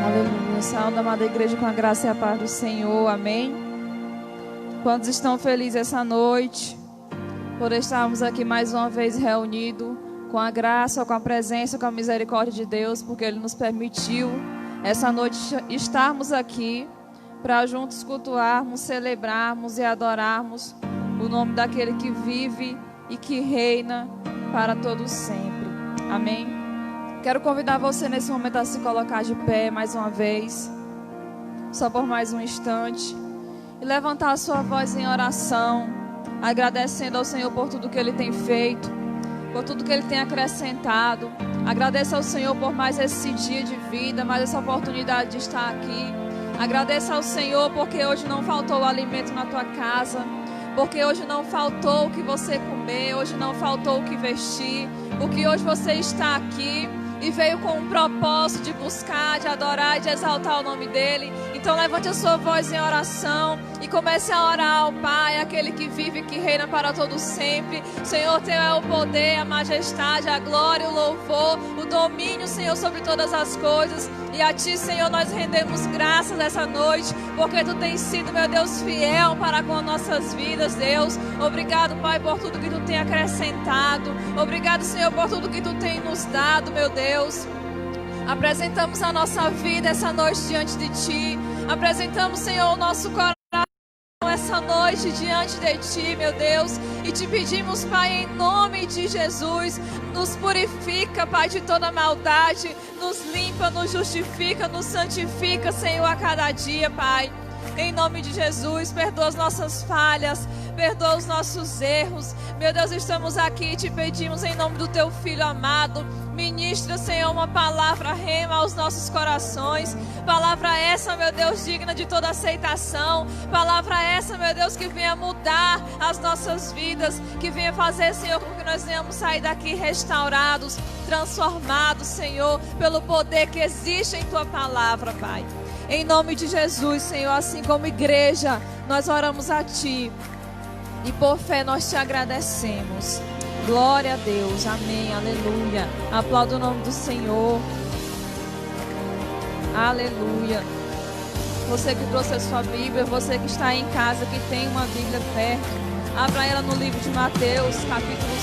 Aleluia. Saúde, amada igreja, com a graça e a paz do Senhor. Amém. Quantos estão felizes essa noite por estarmos aqui mais uma vez reunidos com a graça, com a presença, com a misericórdia de Deus, porque Ele nos permitiu essa noite estarmos aqui para juntos cultuarmos, celebrarmos e adorarmos o nome daquele que vive e que reina para todos sempre. Amém. Quero convidar você nesse momento a se colocar de pé mais uma vez, só por mais um instante, e levantar a sua voz em oração, agradecendo ao Senhor por tudo que Ele tem feito, por tudo que Ele tem acrescentado. Agradeça ao Senhor por mais esse dia de vida, mais essa oportunidade de estar aqui. Agradeça ao Senhor porque hoje não faltou o alimento na tua casa, porque hoje não faltou o que você comer, hoje não faltou o que vestir, porque hoje você está aqui e veio com um propósito de buscar, de adorar e de exaltar o nome dEle. Então levante a sua voz em oração e comece a orar ao Pai, aquele que vive e que reina para todos sempre. Senhor, Teu é o poder, a majestade, a glória, o louvor, o domínio, Senhor, sobre todas as coisas. E a Ti, Senhor, nós rendemos graças essa noite, porque Tu tens sido, meu Deus, fiel para com nossas vidas, Deus. Obrigado, Pai, por tudo que Tu tem acrescentado. Obrigado, Senhor, por tudo que Tu tem nos dado, meu Deus. Apresentamos a nossa vida essa noite diante de Ti. Apresentamos, Senhor, o nosso coração essa noite diante de Ti, meu Deus. E Te pedimos, Pai, em nome de Jesus, nos purifica, Pai, de toda maldade. Nos limpa, nos justifica, nos santifica, Senhor, a cada dia, Pai. Em nome de Jesus, perdoa as nossas falhas, perdoa os nossos erros. Meu Deus, estamos aqui e Te pedimos em nome do Teu Filho amado. Ministra, Senhor, uma palavra rema aos nossos corações. Palavra essa, meu Deus, digna de toda aceitação. Palavra essa, meu Deus, que venha mudar as nossas vidas. Que venha fazer, Senhor, com que nós venhamos sair daqui restaurados, transformados, Senhor, pelo poder que existe em Tua palavra, Pai. Em nome de Jesus, Senhor, assim como igreja, nós oramos a Ti. E por fé nós Te agradecemos. Glória a Deus, amém, aleluia. Aplauda o nome do Senhor. Aleluia. Você que trouxe a sua Bíblia, você que está em casa, que tem uma Bíblia perto, abra ela no livro de Mateus, capítulo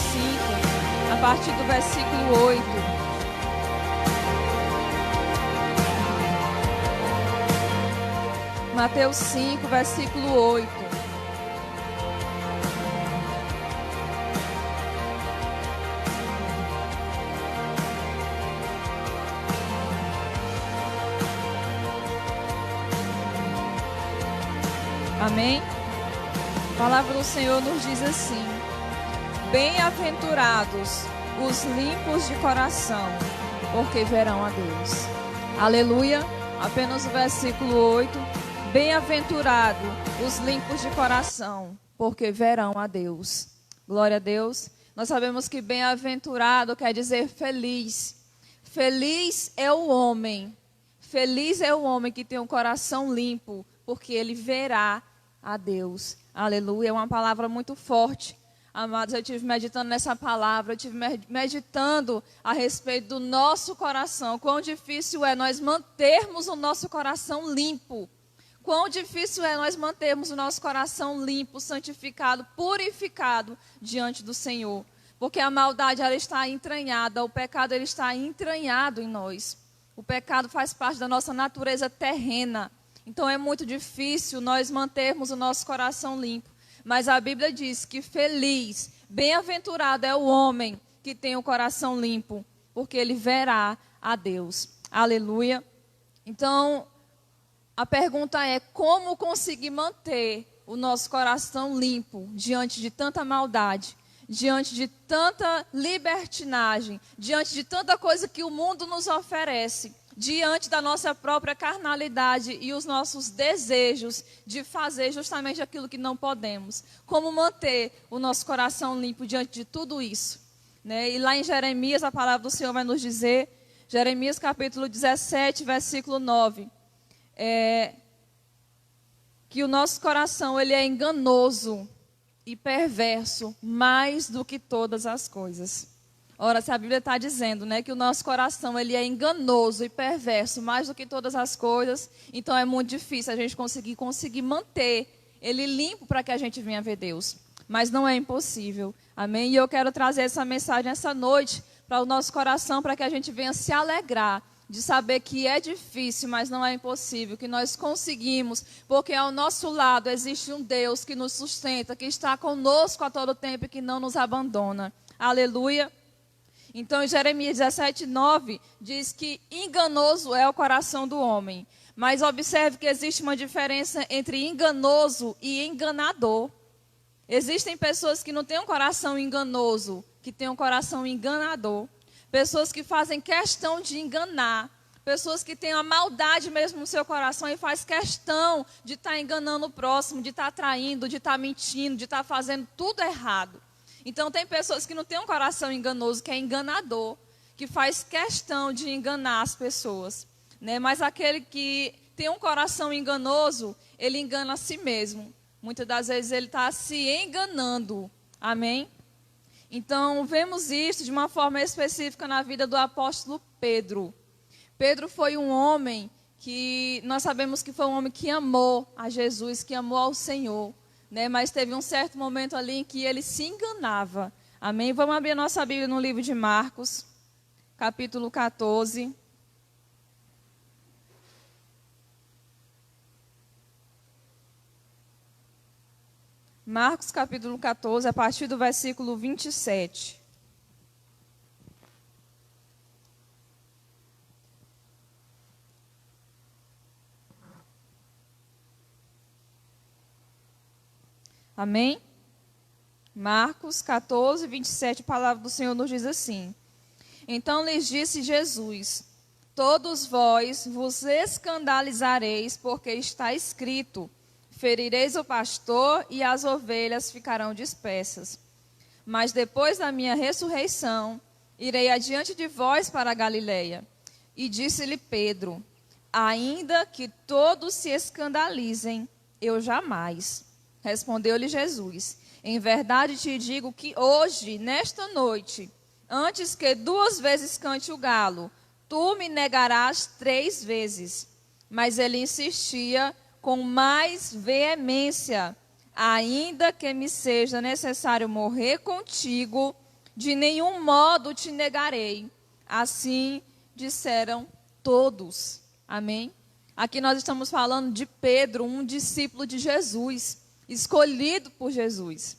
5, a partir do versículo 8. Mateus 5, versículo 8. Amém? A palavra do Senhor nos diz assim: bem-aventurados os limpos de coração, porque verão a Deus. Aleluia. Apenas o versículo 8. Bem-aventurado os limpos de coração, porque verão a Deus. Glória a Deus. Nós sabemos que bem-aventurado quer dizer feliz. Feliz é o homem. Feliz é o homem que tem um coração limpo, porque ele verá a Deus. Aleluia. É uma palavra muito forte. Amados, eu estive meditando nessa palavra, eu estive meditando a respeito do nosso coração. Quão difícil é nós mantermos o nosso coração limpo. Quão difícil é nós mantermos o nosso coração limpo, santificado, purificado diante do Senhor. Porque a maldade, ela está entranhada, o pecado, ele está entranhado em nós. O pecado faz parte da nossa natureza terrena. Então é muito difícil nós mantermos o nosso coração limpo. Mas a Bíblia diz que feliz, bem-aventurado é o homem que tem o coração limpo, porque ele verá a Deus. Aleluia. Então, a pergunta é: como conseguir manter o nosso coração limpo diante de tanta maldade, diante de tanta libertinagem, diante de tanta coisa que o mundo nos oferece, diante da nossa própria carnalidade e os nossos desejos de fazer justamente aquilo que não podemos? Como manter o nosso coração limpo diante de tudo isso? E lá em Jeremias, a palavra do Senhor vai nos dizer, Jeremias capítulo 17, versículo 9, que o nosso coração, ele é enganoso e perverso mais do que todas as coisas. Ora, se a Bíblia está dizendo, né, que o nosso coração ele é enganoso e perverso mais do que todas as coisas, então é muito difícil a gente conseguir manter ele limpo para que a gente venha ver Deus. Mas não é impossível. Amém? E eu quero trazer essa mensagem essa noite para o nosso coração, para que a gente venha se alegrar de saber que é difícil, mas não é impossível, que nós conseguimos, porque ao nosso lado existe um Deus que nos sustenta, que está conosco a todo tempo e que não nos abandona. Aleluia. Então, em Jeremias 17:9, diz que enganoso é o coração do homem. Mas observe que existe uma diferença entre enganoso e enganador. Existem pessoas que não têm um coração enganoso, que têm um coração enganador. Pessoas que fazem questão de enganar. Pessoas que têm a maldade mesmo no seu coração e faz questão de estar enganando o próximo, de estar traindo, de estar mentindo, de estar fazendo tudo errado. Então, tem pessoas que não têm um coração enganoso, que é enganador, que faz questão de enganar as pessoas, né? Mas aquele que tem um coração enganoso, ele engana a si mesmo. Muitas das vezes ele está se enganando. Amém? Então, vemos isso de uma forma específica na vida do apóstolo Pedro. Pedro foi um homem que, nós sabemos que foi um homem que amou a Jesus, que amou ao Senhor. Né, mas teve um certo momento ali em que ele se enganava. Amém? Vamos abrir a nossa Bíblia no livro de Marcos, capítulo 14. Marcos, capítulo 14, a partir do versículo 27. Amém? Marcos 14, 27, a palavra do Senhor nos diz assim: Então lhes disse Jesus: Todos vós vos escandalizareis, porque está escrito: Ferireis o pastor e as ovelhas ficarão dispersas. Mas depois da minha ressurreição, irei adiante de vós para a Galileia. E disse-lhe Pedro: Ainda que todos se escandalizem, eu jamais. Respondeu-lhe Jesus: Em verdade te digo que hoje, nesta noite, antes que 2 vezes cante o galo, tu me negarás 3 vezes. Mas ele insistia com mais veemência: Ainda que me seja necessário morrer contigo, de nenhum modo te negarei. Assim disseram todos. Amém? Aqui nós estamos falando de Pedro, um discípulo de Jesus, escolhido por Jesus.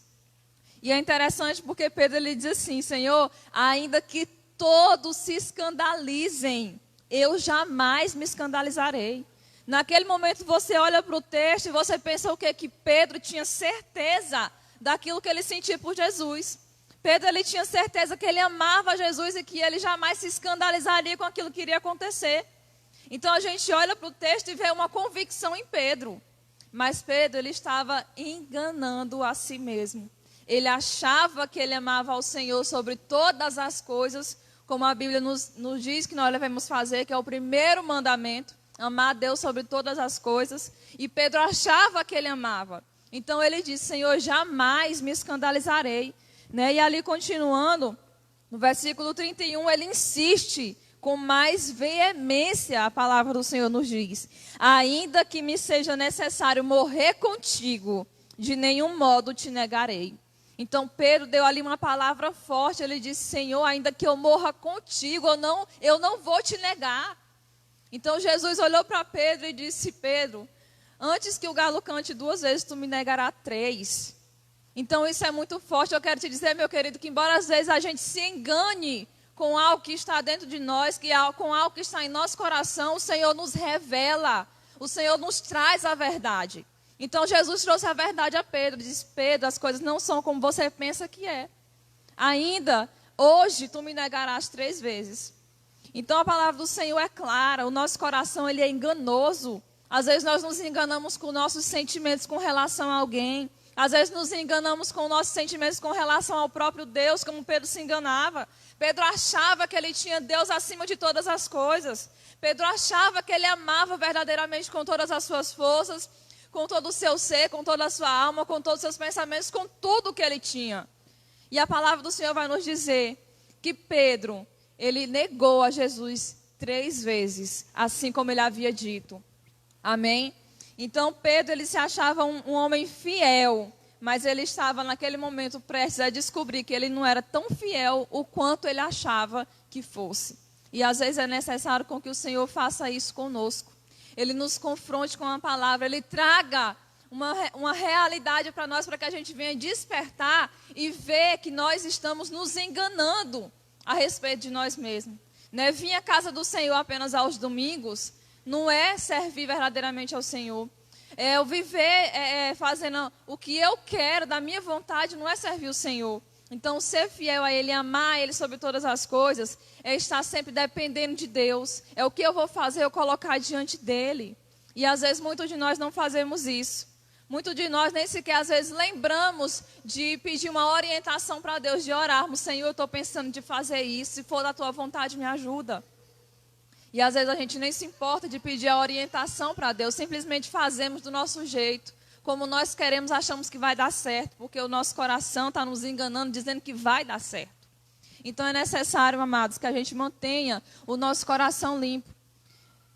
E é interessante porque Pedro ele diz assim: Senhor, ainda que todos se escandalizem, eu jamais me escandalizarei. Naquele momento você olha para o texto e você pensa o quê? Que Pedro tinha certeza daquilo que ele sentia por Jesus. Pedro ele tinha certeza que ele amava Jesus e que ele jamais se escandalizaria com aquilo que iria acontecer. Então a gente olha para o texto e vê uma convicção em Pedro. Mas Pedro, ele estava enganando a si mesmo. Ele achava que ele amava ao Senhor sobre todas as coisas, como a Bíblia nos diz que nós devemos fazer, que é o primeiro mandamento, amar a Deus sobre todas as coisas. E Pedro achava que ele amava. Então ele disse: Senhor, jamais me escandalizarei. Né? E ali continuando, no versículo 31, ele insiste com mais veemência, a palavra do Senhor nos diz: Ainda que me seja necessário morrer contigo, de nenhum modo te negarei. Então Pedro deu ali uma palavra forte. Ele disse: Senhor, ainda que eu morra contigo, eu não vou te negar. Então Jesus olhou para Pedro e disse: Pedro, antes que o galo cante 2 vezes, tu me negarás 3. Então isso é muito forte. Eu quero te dizer, meu querido, que embora às vezes a gente se engane com algo que está dentro de nós, com algo que está em nosso coração, o Senhor nos revela, o Senhor nos traz a verdade. Então Jesus trouxe a verdade a Pedro, disse: Pedro, as coisas não são como você pensa que é. Ainda hoje tu me negarás 3 vezes. Então a palavra do Senhor é clara, o nosso coração ele é enganoso. Às vezes nós nos enganamos com nossos sentimentos com relação a alguém. Às vezes nos enganamos com nossos sentimentos com relação ao próprio Deus, como Pedro se enganava. Pedro achava que ele tinha Deus acima de todas as coisas. Pedro achava que ele amava verdadeiramente com todas as suas forças, com todo o seu ser, com toda a sua alma, com todos os seus pensamentos, com tudo que ele tinha. E a palavra do Senhor vai nos dizer que Pedro, ele negou a Jesus 3 vezes, assim como ele havia dito. Amém? Então Pedro, ele se achava um homem fiel, mas ele estava naquele momento prestes a descobrir que ele não era tão fiel o quanto ele achava que fosse. E às vezes é necessário com que o Senhor faça isso conosco. Ele nos confronte com a palavra, ele traga uma realidade para nós, para que a gente venha despertar e ver que nós estamos nos enganando a respeito de nós mesmos. Né? Vir à casa do Senhor apenas aos domingos não é servir verdadeiramente ao Senhor. Eu viver fazendo o que eu quero, da minha vontade, não é servir o Senhor. Então, ser fiel a Ele, amar Ele sobre todas as coisas, é estar sempre dependendo de Deus. É o que eu vou fazer, eu colocar diante dEle. E às vezes, muitos de nós não fazemos isso. Muitos de nós nem sequer, às vezes, lembramos de pedir uma orientação para Deus, de orarmos. Senhor, eu estou pensando de fazer isso, se for da Tua vontade, me ajuda. E às vezes a gente nem se importa de pedir a orientação para Deus, simplesmente fazemos do nosso jeito. Como nós queremos, achamos que vai dar certo, porque o nosso coração está nos enganando, dizendo que vai dar certo. Então é necessário, amados, que a gente mantenha o nosso coração limpo.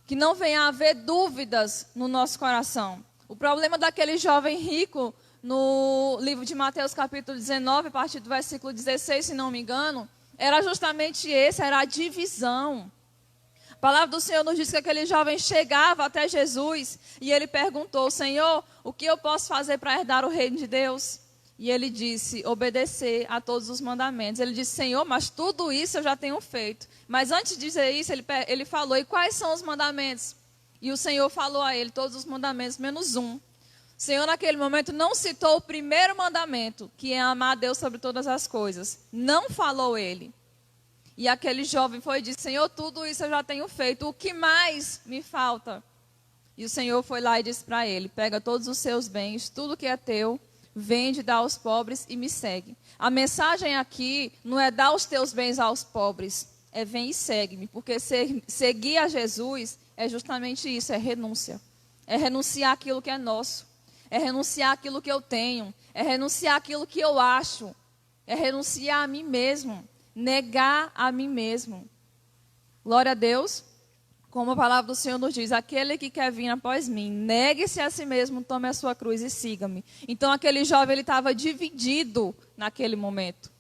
Que não venha a haver dúvidas no nosso coração. O problema daquele jovem rico, no livro de Mateus capítulo 19, a partir do versículo 16, se não me engano, era justamente esse, era a divisão. A palavra do Senhor nos diz que aquele jovem chegava até Jesus e ele perguntou: Senhor, o que eu posso fazer para herdar o reino de Deus? E ele disse: obedecer a todos os mandamentos. Ele disse: Senhor, mas tudo isso eu já tenho feito. Mas antes de dizer isso, ele falou: e quais são os mandamentos? E o Senhor falou a ele todos os mandamentos, menos um. O Senhor naquele momento não citou o primeiro mandamento, que é amar a Deus sobre todas as coisas. Não falou ele. E aquele jovem foi e disse: Senhor, tudo isso eu já tenho feito, o que mais me falta? E o Senhor foi lá e disse para ele: pega todos os seus bens, tudo que é teu, vende, dá aos pobres e me segue. A mensagem aqui não é dar os teus bens aos pobres, é vem e segue-me. Porque seguir a Jesus é justamente isso, é renúncia. É renunciar aquilo que é nosso, é renunciar aquilo que eu tenho, é renunciar aquilo que eu acho, é renunciar a mim mesmo. Negar a mim mesmo. Glória a Deus. Como a palavra do Senhor nos diz: aquele que quer vir após mim, negue-se a si mesmo, tome a sua cruz e siga-me. Então aquele jovem, ele estava dividido naquele momento.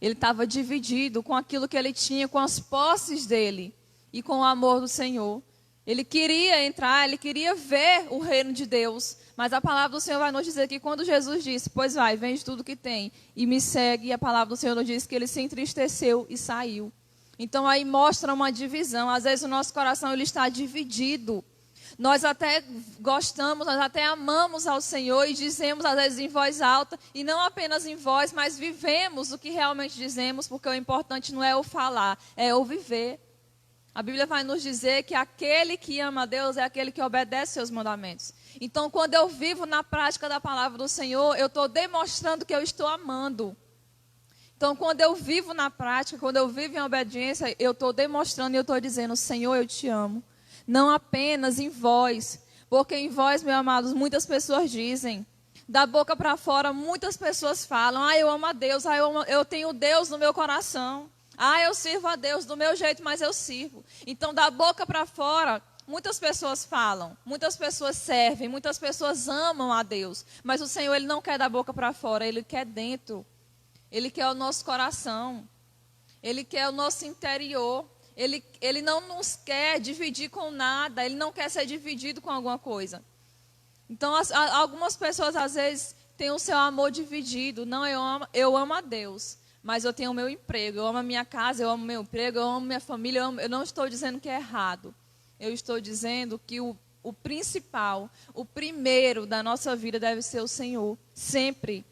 Ele estava dividido com aquilo que ele tinha, com as posses dele e com o amor do Senhor. Ele queria entrar, ele queria ver o reino de Deus. Mas a palavra do Senhor vai nos dizer que quando Jesus disse: pois vai, vende tudo que tem e me segue, e a palavra do Senhor nos diz que ele se entristeceu e saiu. Então aí mostra uma divisão. Às vezes o nosso coração, ele está dividido. Nós até gostamos, nós até amamos ao Senhor e dizemos às vezes em voz alta, e não apenas em voz, mas vivemos o que realmente dizemos, porque o importante não é o falar, é o viver. A Bíblia vai nos dizer que aquele que ama a Deus é aquele que obedece seus mandamentos. Então, quando eu vivo na prática da palavra do Senhor, eu estou demonstrando que eu estou amando. Então, quando eu vivo na prática, quando eu vivo em obediência, eu estou demonstrando e eu estou dizendo: Senhor, eu te amo. Não apenas em voz, porque em voz, meus amados, muitas pessoas dizem. Da boca para fora, muitas pessoas falam: eu amo a Deus, eu tenho Deus no meu coração. Eu sirvo a Deus do meu jeito, mas eu sirvo. Então, da boca para fora, muitas pessoas falam, muitas pessoas servem, muitas pessoas amam a Deus. Mas o Senhor, Ele não quer da boca para fora, Ele quer dentro. Ele quer o nosso coração. Ele quer o nosso interior. Ele não nos quer dividir com nada. Ele não quer ser dividido com alguma coisa. Então, algumas pessoas, às vezes, têm o seu amor dividido. Não, eu amo a Deus. Mas eu tenho o meu emprego, eu amo a minha casa, eu amo o meu emprego, eu amo minha família. Eu não estou dizendo que é errado. Eu estou dizendo que o principal, o primeiro da nossa vida deve ser o Senhor. Sempre.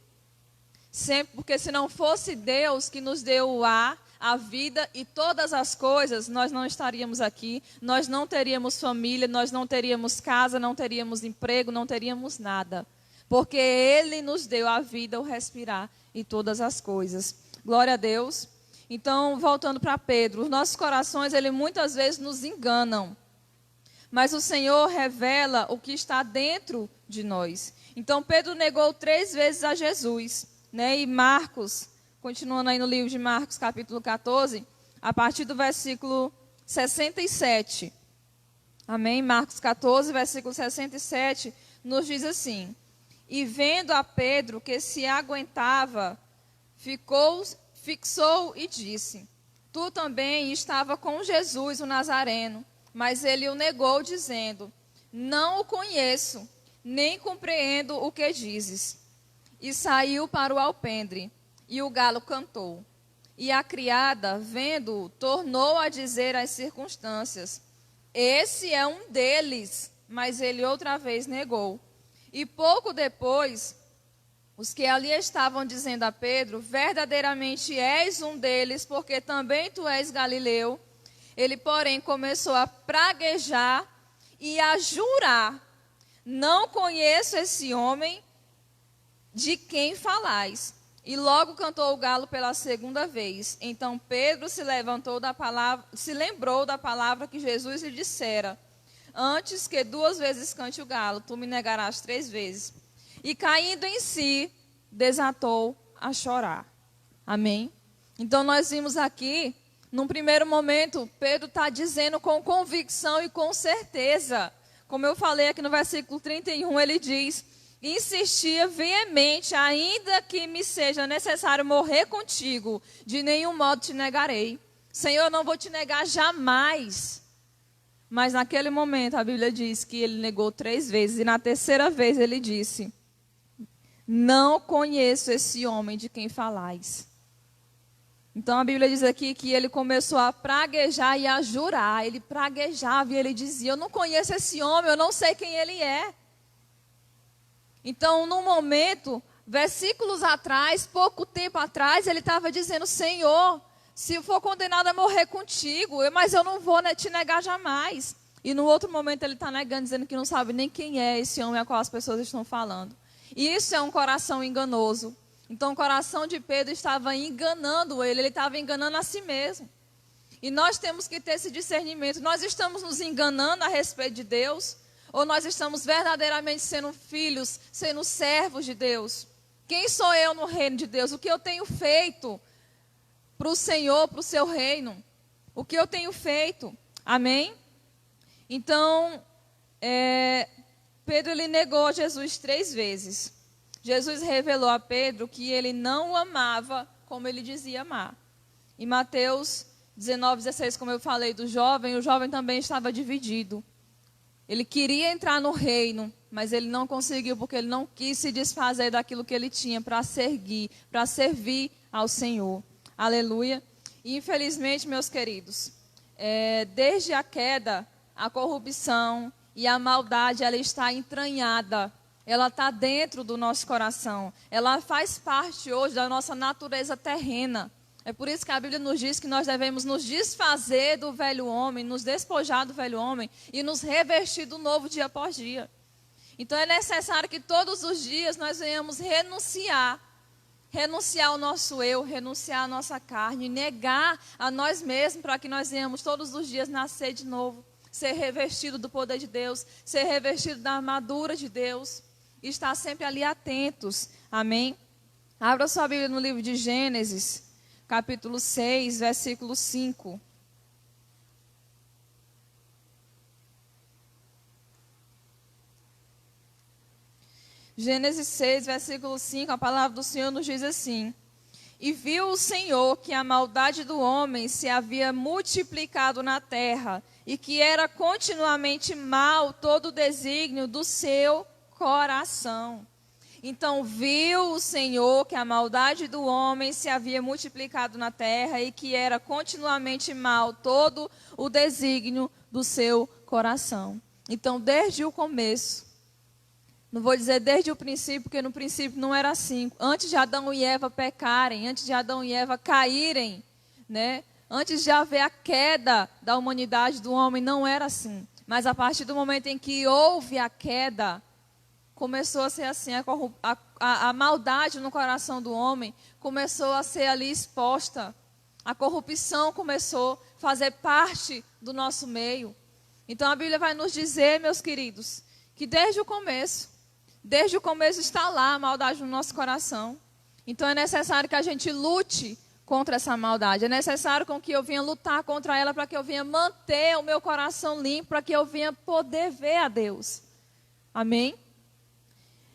Sempre, porque se não fosse Deus que nos deu o ar, a vida e todas as coisas, nós não estaríamos aqui, nós não teríamos família, nós não teríamos casa, não teríamos emprego, não teríamos nada. Porque Ele nos deu a vida, o respirar e todas as coisas. Glória a Deus. Então, voltando para Pedro, os nossos corações, ele muitas vezes nos enganam. Mas o Senhor revela o que está dentro de nós. Então, Pedro negou 3 vezes a Jesus. Né? E Marcos, continuando aí no livro de Marcos, capítulo 14, a partir do versículo 67. Amém? Marcos 14, versículo 67, nos diz assim: E vendo a Pedro que se aguentava, fixou e disse: Tu também estava com Jesus, o Nazareno. Mas ele o negou, dizendo: Não o conheço, nem compreendo o que dizes. E saiu para o alpendre, e o galo cantou. E a criada, vendo-o, tornou a dizer as circunstâncias: Esse é um deles. Mas ele outra vez negou. E pouco depois, os que ali estavam dizendo a Pedro: Verdadeiramente és um deles, porque também tu és galileu. Ele, porém, começou a praguejar e a jurar: Não conheço esse homem de quem falais. E logo cantou o galo pela segunda vez. Então Pedro se lembrou da palavra que Jesus lhe dissera: Antes que 2 vezes cante o galo, tu me negarás 3 vezes. E caindo em si, desatou a chorar. Amém? Então nós vimos aqui, num primeiro momento, Pedro está dizendo com convicção e com certeza. Como eu falei aqui no versículo 31, ele diz: Insistia veemente, ainda que me seja necessário morrer contigo, de nenhum modo te negarei. Senhor, eu não vou te negar jamais. Mas naquele momento a Bíblia diz que ele negou 3 vezes. E na terceira vez ele disse: Não conheço esse homem de quem falais. Então a Bíblia diz aqui que ele começou a praguejar e a jurar. Ele praguejava e ele dizia: Eu não conheço esse homem, eu não sei quem ele é. Então, num momento, versículos atrás, pouco tempo atrás, ele estava dizendo: Senhor, se eu for condenado a morrer contigo, mas eu não vou te negar jamais. E no outro momento ele está negando, dizendo que não sabe nem quem é esse homem a qual as pessoas estão falando. E isso é um coração enganoso. Então o coração de Pedro estava enganando ele estava enganando a si mesmo. E nós temos que ter esse discernimento. Nós estamos nos enganando a respeito de Deus? Ou nós estamos verdadeiramente sendo filhos, sendo servos de Deus? Quem sou eu no reino de Deus? O que eu tenho feito para o Senhor, para o seu reino? O que eu tenho feito? Amém? Então, Pedro ele negou Jesus 3 vezes. Jesus revelou a Pedro que ele não o amava como ele dizia amar. Em Mateus 19:16, como eu falei do jovem, o jovem também estava dividido. Ele queria entrar no reino, mas ele não conseguiu porque ele não quis se desfazer daquilo que ele tinha para servir ao Senhor. Aleluia. E infelizmente, meus queridos, desde a queda, a corrupção e a maldade, ela está entranhada. Ela está dentro do nosso coração. Ela faz parte hoje da nossa natureza terrena. É por isso que a Bíblia nos diz que nós devemos nos desfazer do velho homem, nos despojar do velho homem e nos revestir do novo dia após dia. Então é necessário que todos os dias nós venhamos renunciar ao nosso eu, renunciar à nossa carne, negar a nós mesmos para que nós venhamos todos os dias nascer de novo, ser revestido do poder de Deus, ser revestido da armadura de Deus e estar sempre ali atentos. Amém? Abra sua Bíblia no livro de Gênesis, capítulo 6, versículo 5. Gênesis 6, versículo 5, a palavra do Senhor nos diz assim: E viu o Senhor que a maldade do homem se havia multiplicado na terra, e que era continuamente mal todo o desígnio do seu coração. Então viu o Senhor que a maldade do homem se havia multiplicado na terra e que era continuamente mal todo o desígnio do seu coração. Então, desde o começo, não vou dizer desde o princípio, porque no princípio não era assim. Antes de Adão e Eva pecarem, antes de Adão e Eva caírem, né? Antes de haver a queda da humanidade do homem, não era assim. Mas a partir do momento em que houve a queda, começou a ser assim, a maldade no coração do homem começou a ser ali exposta. A corrupção começou a fazer parte do nosso meio. Então a Bíblia vai nos dizer, meus queridos, que desde o começo está lá a maldade no nosso coração. Então é necessário que a gente lute contra essa maldade. É necessário que eu venha lutar contra ela para que eu venha manter o meu coração limpo, para que eu venha poder ver a Deus. Amém?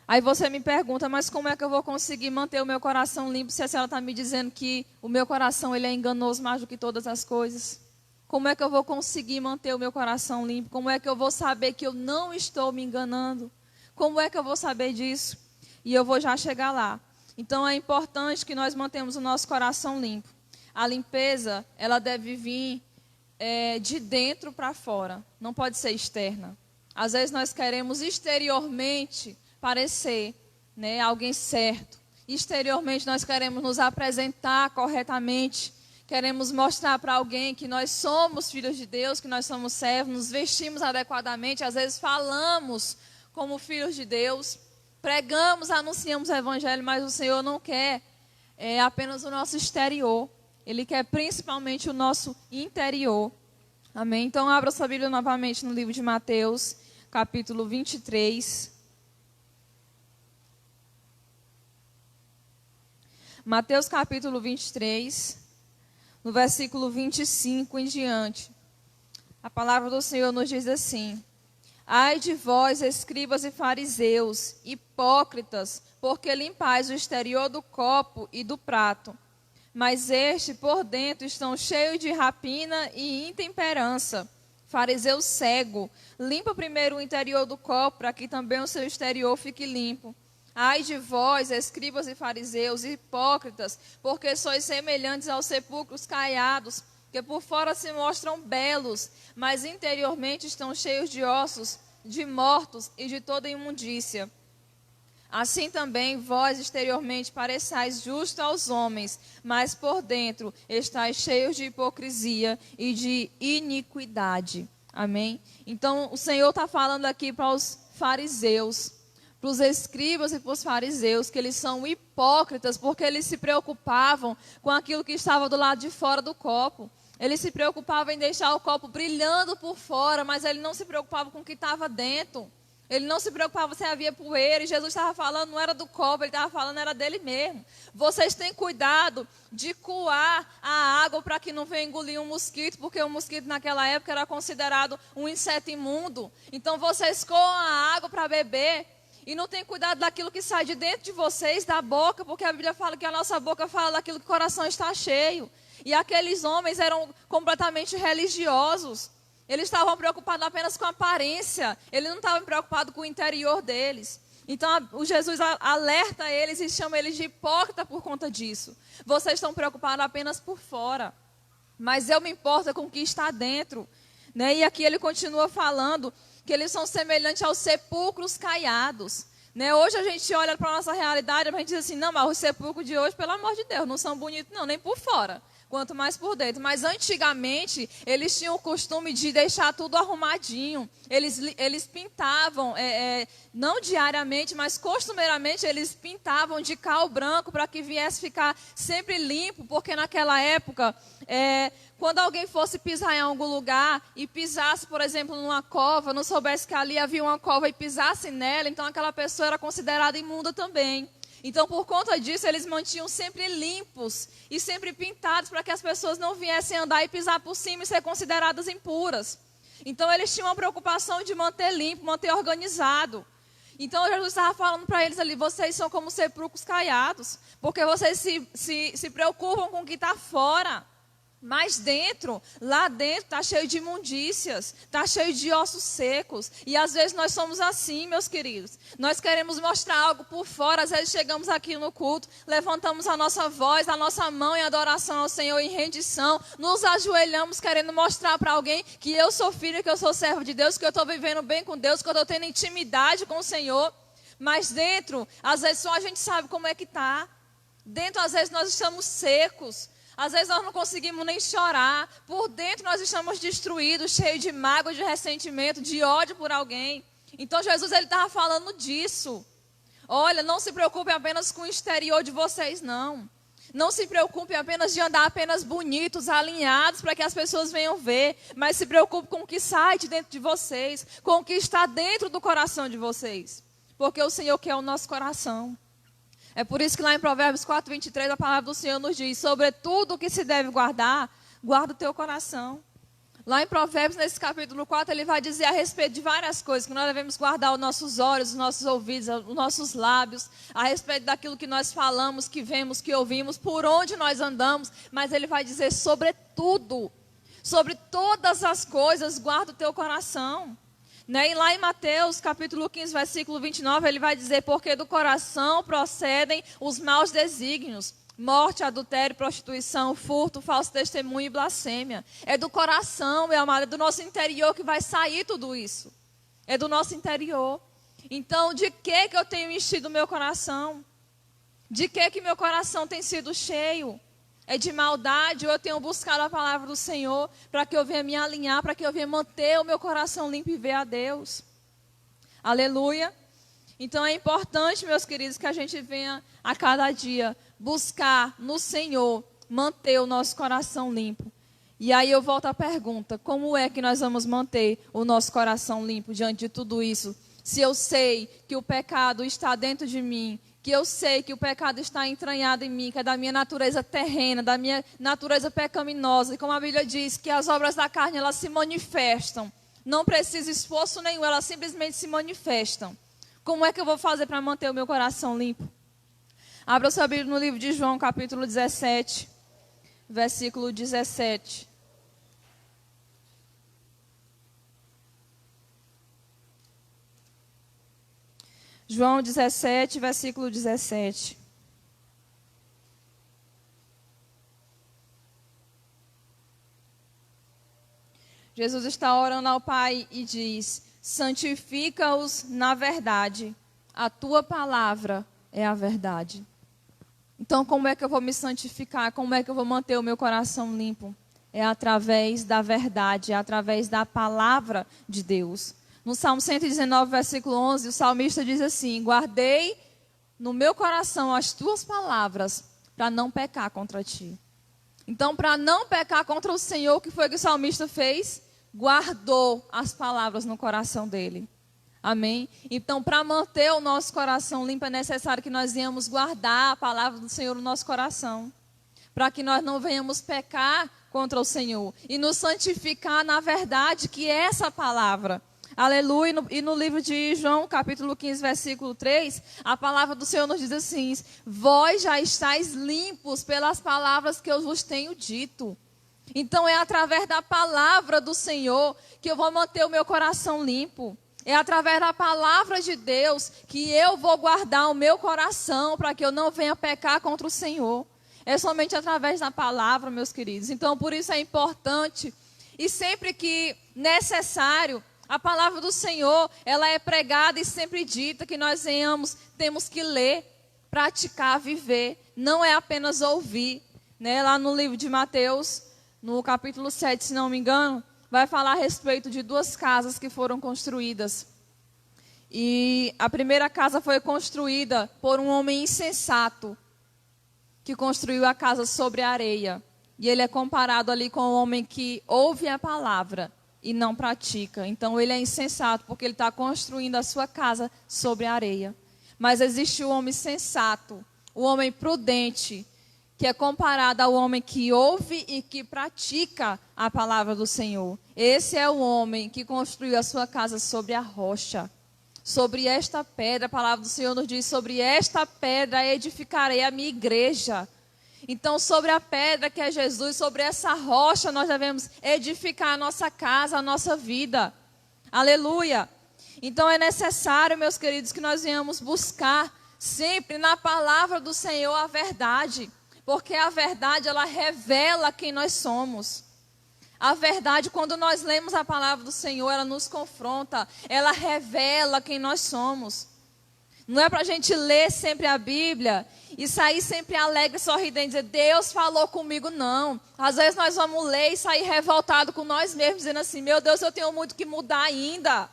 Aí você me pergunta, mas como é que eu vou conseguir manter o meu coração limpo se a senhora está me dizendo que o meu coração ele é enganoso mais do que todas as coisas? Como é que eu vou conseguir manter o meu coração limpo? Como é que eu vou saber que eu não estou me enganando? Como é que eu vou saber disso? E eu vou já chegar lá. Então é importante que nós mantemos o nosso coração limpo. A limpeza, ela deve vir de dentro para fora. Não pode ser externa. Às vezes nós queremos exteriormente parecer, né, alguém certo. Exteriormente nós queremos nos apresentar corretamente. Queremos mostrar para alguém que nós somos filhos de Deus, que nós somos servos, nos vestimos adequadamente. Às vezes falamos como filhos de Deus. Pregamos, anunciamos o evangelho, mas o Senhor não quer apenas o nosso exterior. Ele quer principalmente o nosso interior. Amém? Então abra sua Bíblia novamente no livro de Mateus, capítulo 23. Mateus capítulo 23, no versículo 25 em diante. A palavra do Senhor nos diz assim: Ai de vós, escribas e fariseus, hipócritas, porque limpais o exterior do copo e do prato, mas este por dentro estão cheios de rapina e intemperança. Fariseu cego, limpa primeiro o interior do copo, para que também o seu exterior fique limpo. Ai de vós, escribas e fariseus, hipócritas, porque sois semelhantes aos sepulcros caiados, que por fora se mostram belos, mas interiormente estão cheios de ossos, de mortos e de toda imundícia. Assim também vós exteriormente pareçais justos aos homens, mas por dentro estáis cheios de hipocrisia e de iniquidade. Amém? Então o Senhor está falando aqui para os fariseus, para os escribas e para os fariseus, que eles são hipócritas, porque eles se preocupavam com aquilo que estava do lado de fora do copo. Eles se preocupavam em deixar o copo brilhando por fora, mas ele não se preocupava com o que estava dentro. Ele não se preocupava se havia poeira, e Jesus estava falando, não era do copo, ele estava falando, era dele mesmo. Vocês têm cuidado de coar a água para que não venha engolir um mosquito, porque o mosquito naquela época era considerado um inseto imundo. Então vocês coam a água para beber, e não tem cuidado daquilo que sai de dentro de vocês, da boca, porque a Bíblia fala que a nossa boca fala daquilo que o coração está cheio. E aqueles homens eram completamente religiosos. Eles estavam preocupados apenas com a aparência. Eles não estavam preocupados com o interior deles. Então o Jesus alerta eles e chama eles de hipócrita por conta disso. Vocês estão preocupados apenas por fora, mas eu me importo com o que está dentro, né? E aqui ele continua falando que eles são semelhantes aos sepulcros caiados, né? Hoje a gente olha para a nossa realidade, a gente diz assim, não, mas os sepulcros de hoje, pelo amor de Deus, não são bonitos não, nem por fora, quanto mais por dentro. Mas antigamente, eles tinham o costume de deixar tudo arrumadinho. Eles pintavam, não diariamente, mas costumeiramente, eles pintavam de cal branco para que viesse ficar sempre limpo, porque naquela época, quando alguém fosse pisar em algum lugar e pisasse, por exemplo, numa cova, não soubesse que ali havia uma cova e pisasse nela, então aquela pessoa era considerada imunda também. Então, por conta disso, eles mantinham sempre limpos e sempre pintados para que as pessoas não viessem andar e pisar por cima e ser consideradas impuras. Então, eles tinham uma preocupação de manter limpo, manter organizado. Então, Jesus estava falando para eles ali, vocês são como sepulcros caiados, porque vocês se preocupam com o que está fora. Mas dentro, lá dentro, está cheio de imundícias, está cheio de ossos secos. E às vezes nós somos assim, meus queridos. Nós queremos mostrar algo por fora. Às vezes chegamos aqui no culto, levantamos a nossa voz, a nossa mão em adoração ao Senhor, em rendição. Nos ajoelhamos querendo mostrar para alguém que eu sou filho, que eu sou servo de Deus, que eu estou vivendo bem com Deus, que eu estou tendo intimidade com o Senhor. Mas dentro, às vezes só a gente sabe como é que está. Dentro, às vezes nós estamos secos. Às vezes nós não conseguimos nem chorar. Por dentro nós estamos destruídos, cheios de mágoa, de ressentimento, de ódio por alguém. Então Jesus estava falando disso. Olha, não se preocupem apenas com o exterior de vocês, não. Não se preocupem apenas de andar apenas bonitos, alinhados, para que as pessoas venham ver. Mas se preocupem com o que sai de dentro de vocês, com o que está dentro do coração de vocês. Porque o Senhor quer o nosso coração. É por isso que lá em Provérbios 4:23 a palavra do Senhor nos diz: sobre tudo o que se deve guardar, guarda o teu coração. Lá em Provérbios, nesse capítulo 4, ele vai dizer a respeito de várias coisas, que nós devemos guardar os nossos olhos, os nossos ouvidos, os nossos lábios, a respeito daquilo que nós falamos, que vemos, que ouvimos, por onde nós andamos, mas ele vai dizer sobre tudo, sobre todas as coisas, guarda o teu coração. Né? E lá em Mateus, capítulo 15, versículo 29, ele vai dizer: porque do coração procedem os maus desígnios, morte, adultério, prostituição, furto, falso testemunho e blasfêmia. É do coração, meu amado, é do nosso interior que vai sair tudo isso. É do nosso interior. Então, de que eu tenho enchido o meu coração? De que meu coração tem sido cheio? É de maldade, ou eu tenho buscado a palavra do Senhor para que eu venha me alinhar, para que eu venha manter o meu coração limpo e ver a Deus. Aleluia. Então é importante, meus queridos, que a gente venha a cada dia buscar no Senhor, manter o nosso coração limpo. E aí eu volto à pergunta: como é que nós vamos manter o nosso coração limpo diante de tudo isso? Se eu sei que o pecado está dentro de mim, que eu sei que o pecado está entranhado em mim, que é da minha natureza terrena, da minha natureza pecaminosa, e como a Bíblia diz, que as obras da carne, elas se manifestam. Não precisa esforço nenhum, elas simplesmente se manifestam. Como é que eu vou fazer para manter o meu coração limpo? Abra sua Bíblia no livro de João, capítulo 17, versículo 17. João 17, versículo 17. Jesus está orando ao Pai e diz: santifica-os na verdade, a tua palavra é a verdade. Então, como é que eu vou me santificar? Como é que eu vou manter o meu coração limpo? É através da verdade, é através da palavra de Deus. No Salmo 119, versículo 11, o salmista diz assim: guardei no meu coração as tuas palavras para não pecar contra ti. Então, para não pecar contra o Senhor, o que foi que o salmista fez? Guardou as palavras no coração dele. Amém? Então, para manter o nosso coração limpo, é necessário que nós venhamos guardar a palavra do Senhor no nosso coração. Para que nós não venhamos pecar contra o Senhor. E nos santificar na verdade, que é essa palavra. Aleluia. E no livro de João, capítulo 15, versículo 3, a palavra do Senhor nos diz assim: vós já estáis limpos pelas palavras que eu vos tenho dito. Então, é através da palavra do Senhor que eu vou manter o meu coração limpo. É através da palavra de Deus que eu vou guardar o meu coração para que eu não venha pecar contra o Senhor. É somente através da palavra, meus queridos. Então, por isso é importante, e sempre que necessário, a palavra do Senhor, ela é pregada e sempre dita que nós temos que ler, praticar, viver. Não é apenas ouvir. Né? Lá no livro de Mateus, no capítulo 7, se não me engano, vai falar a respeito de 2 casas que foram construídas. E a primeira casa foi construída por um homem insensato, que construiu a casa sobre a areia. E ele é comparado ali com o homem que ouve a palavra e não pratica. Então ele é insensato, porque ele está construindo a sua casa sobre a areia. Mas existe o homem sensato, o homem prudente, que é comparado ao homem que ouve e que pratica a palavra do Senhor. Esse é o homem que construiu a sua casa sobre a rocha. Sobre esta pedra, a palavra do Senhor nos diz: sobre esta pedra edificarei a minha igreja. Então, sobre a pedra que é Jesus, sobre essa rocha, nós devemos edificar a nossa casa, a nossa vida. Aleluia! Então, é necessário, meus queridos, que nós venhamos buscar sempre na palavra do Senhor a verdade. Porque a verdade, ela revela quem nós somos. A verdade, quando nós lemos a palavra do Senhor, ela nos confronta. Ela revela quem nós somos. Não é para a gente ler sempre a Bíblia e sair sempre alegre, sorridente, dizer: Deus falou comigo, não. Às vezes nós vamos ler e sair revoltado com nós mesmos, dizendo assim: meu Deus, eu tenho muito que mudar ainda.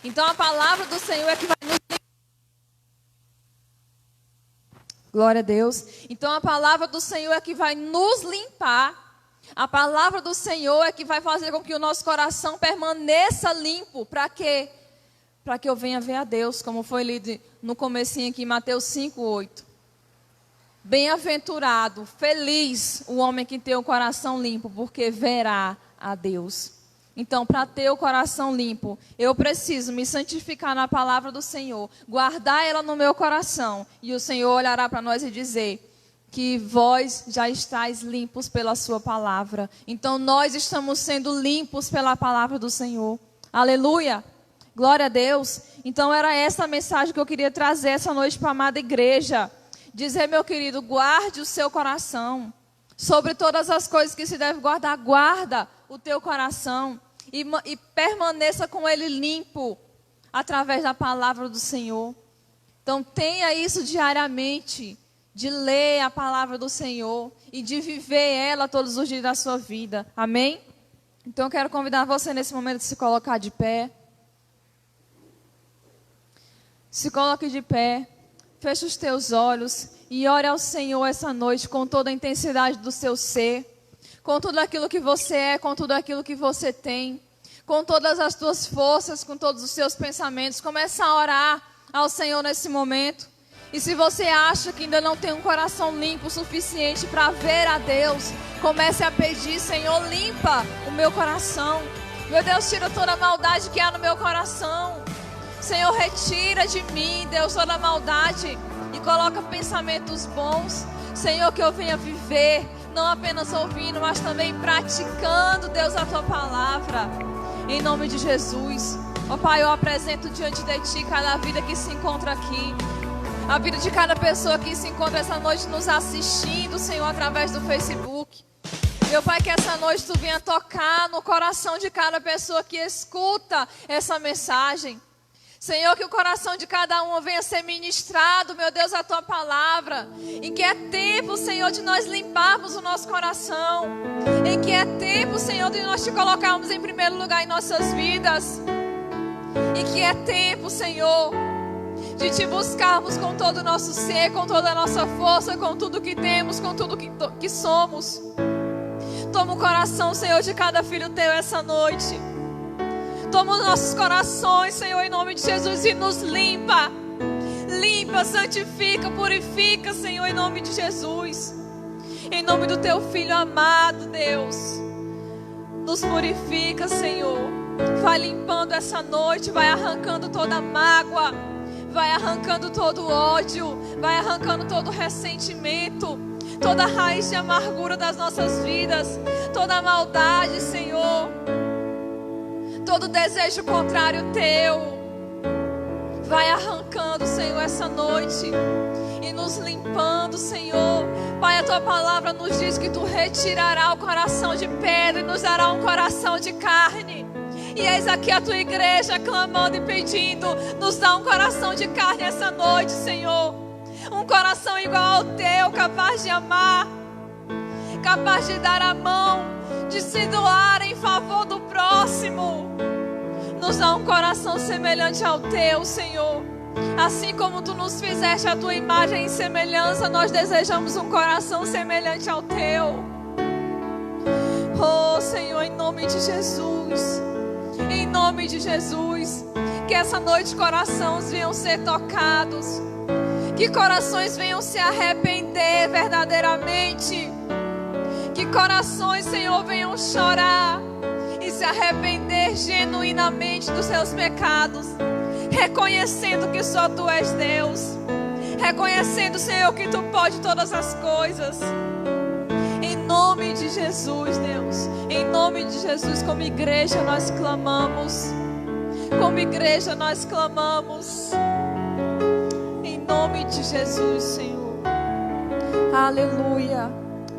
Então a palavra do Senhor é que vai nos... Glória a Deus. Então a palavra do Senhor é que vai nos limpar. A palavra do Senhor é que vai fazer com que o nosso coração permaneça limpo. Para quê? para que eu venha ver a Deus, como foi lido no comecinho aqui, Mateus 5:8. Bem-aventurado, feliz o homem que tem o coração limpo, porque verá a Deus. Então, para ter o coração limpo, eu preciso me santificar na palavra do Senhor, guardar ela no meu coração, e o Senhor olhará para nós e dizer que vós já estáis limpos pela sua palavra. Então, nós estamos sendo limpos pela palavra do Senhor. Aleluia! Glória a Deus. Então, era essa a mensagem que eu queria trazer essa noite para a amada igreja. Dizer, meu querido, guarde o seu coração. Sobre todas as coisas que se deve guardar, guarda o teu coração e permaneça com ele limpo através da palavra do Senhor. Então tenha isso diariamente, de ler a palavra do Senhor e de viver ela todos os dias da sua vida. Amém? Então eu quero convidar você nesse momento a se colocar de pé. Se coloque de pé, feche os teus olhos e ore ao Senhor essa noite com toda a intensidade do seu ser, com tudo aquilo que você é, com tudo aquilo que você tem, com todas as tuas forças, com todos os seus pensamentos. Começa a orar ao Senhor nesse momento. E se você acha que ainda não tem um coração limpo o suficiente para ver a Deus, comece a pedir: Senhor, limpa o meu coração. Meu Deus, tira toda a maldade que há no meu coração. Senhor, retira de mim, Deus, toda a maldade e coloca pensamentos bons. Senhor, que eu venha viver, não apenas ouvindo, mas também praticando, Deus, a Tua palavra. Em nome de Jesus. Ó Pai, eu apresento diante de Ti cada vida que se encontra aqui. A vida de cada pessoa que se encontra essa noite nos assistindo, Senhor, através do Facebook. Meu Pai, que essa noite Tu venha tocar no coração de cada pessoa que escuta essa mensagem. Senhor, que o coração de cada um venha ser ministrado, meu Deus, a Tua palavra. Em que é tempo, Senhor, de nós limparmos o nosso coração. Em que é tempo, Senhor, de nós Te colocarmos em primeiro lugar em nossas vidas. Em que é tempo, Senhor, de Te buscarmos com todo o nosso ser, com toda a nossa força, com tudo que temos, com tudo que somos. Toma o coração, Senhor, de cada filho Teu essa noite. Toma os nossos corações, Senhor, em nome de Jesus, e nos limpa. Limpa, santifica, purifica, Senhor, em nome de Jesus. Em nome do Teu Filho amado, Deus. Nos purifica, Senhor. Vai limpando essa noite, vai arrancando toda a mágoa. Vai arrancando todo o ódio. Vai arrancando todo o ressentimento. Toda a raiz de amargura das nossas vidas. Toda a maldade, Senhor. Todo desejo contrário Teu. Vai arrancando, Senhor, essa noite. E nos limpando, Senhor. Pai, a Tua palavra nos diz que Tu retirará o coração de pedra e nos dará um coração de carne. E eis aqui a Tua igreja clamando e pedindo: nos dá um coração de carne essa noite, Senhor. Um coração igual ao Teu, capaz de amar, capaz de dar a mão, de se doar em favor do próximo. Nos dá um coração semelhante ao Teu, Senhor. Assim como Tu nos fizeste a Tua imagem e semelhança, nós desejamos um coração semelhante ao Teu. Oh, Senhor, em nome de Jesus. Em nome de Jesus. Que essa noite corações venham ser tocados. Que corações venham se arrepender verdadeiramente. Que corações, Senhor, venham chorar e se arrepender genuinamente dos seus pecados, reconhecendo que só Tu és Deus, reconhecendo, Senhor, que Tu pode todas as coisas. Em nome de Jesus, Deus, em nome de Jesus, como igreja nós clamamos, como igreja nós clamamos, em nome de Jesus, Senhor. Aleluia.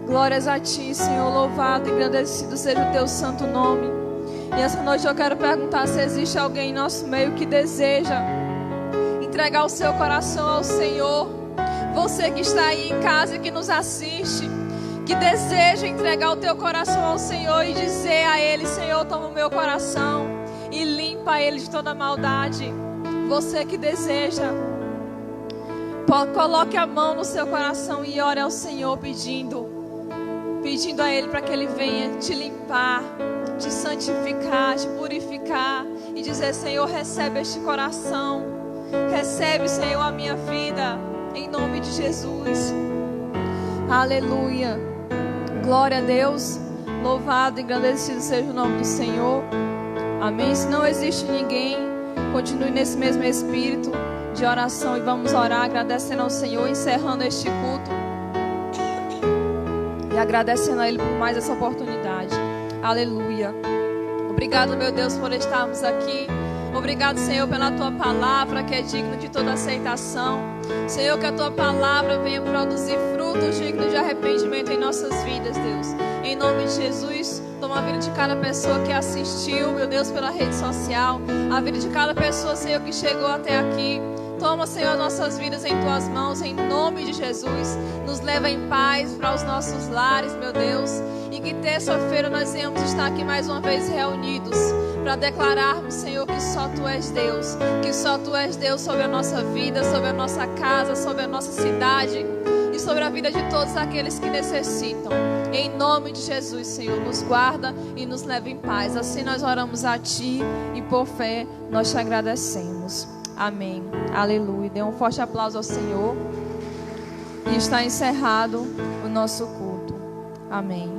Glórias a Ti, Senhor, louvado e agradecido seja o Teu santo nome. E essa noite eu quero perguntar se existe alguém em nosso meio que deseja entregar o seu coração ao Senhor. Você que está aí em casa e que nos assiste, que deseja entregar o teu coração ao Senhor e dizer a Ele: Senhor, toma o meu coração e limpa ele de toda maldade. Você que deseja, coloque a mão no seu coração e ore ao Senhor pedindo a Ele para que Ele venha te limpar, te santificar, te purificar e dizer: Senhor, recebe este coração, recebe, Senhor, a minha vida, em nome de Jesus. Aleluia. Glória a Deus. Louvado e engrandecido seja o nome do Senhor. Amém. Se não existe ninguém, continue nesse mesmo espírito de oração e vamos orar, agradecendo ao Senhor, encerrando este culto e agradecendo a Ele por mais essa oportunidade. Aleluia. Obrigado, meu Deus, por estarmos aqui. Obrigado, Senhor, pela Tua palavra, que é digno de toda aceitação. Senhor, que a Tua palavra venha produzir frutos dignos de arrependimento em nossas vidas, Deus. Em nome de Jesus, toma a vida de cada pessoa que assistiu, meu Deus, pela rede social. A vida de cada pessoa, Senhor, que chegou até aqui. Toma, Senhor, nossas vidas em Tuas mãos, em nome de Jesus. Nos leva em paz para os nossos lares, meu Deus. E que terça-feira nós venhamos estar aqui mais uma vez reunidos para declararmos, Senhor, que só Tu és Deus. Que só Tu és Deus sobre a nossa vida, sobre a nossa casa, sobre a nossa cidade e sobre a vida de todos aqueles que necessitam. Em nome de Jesus, Senhor, nos guarda e nos leva em paz. Assim nós oramos a Ti e por fé nós Te agradecemos. Amém. Aleluia. Dê um forte aplauso ao Senhor. E está encerrado o nosso culto. Amém.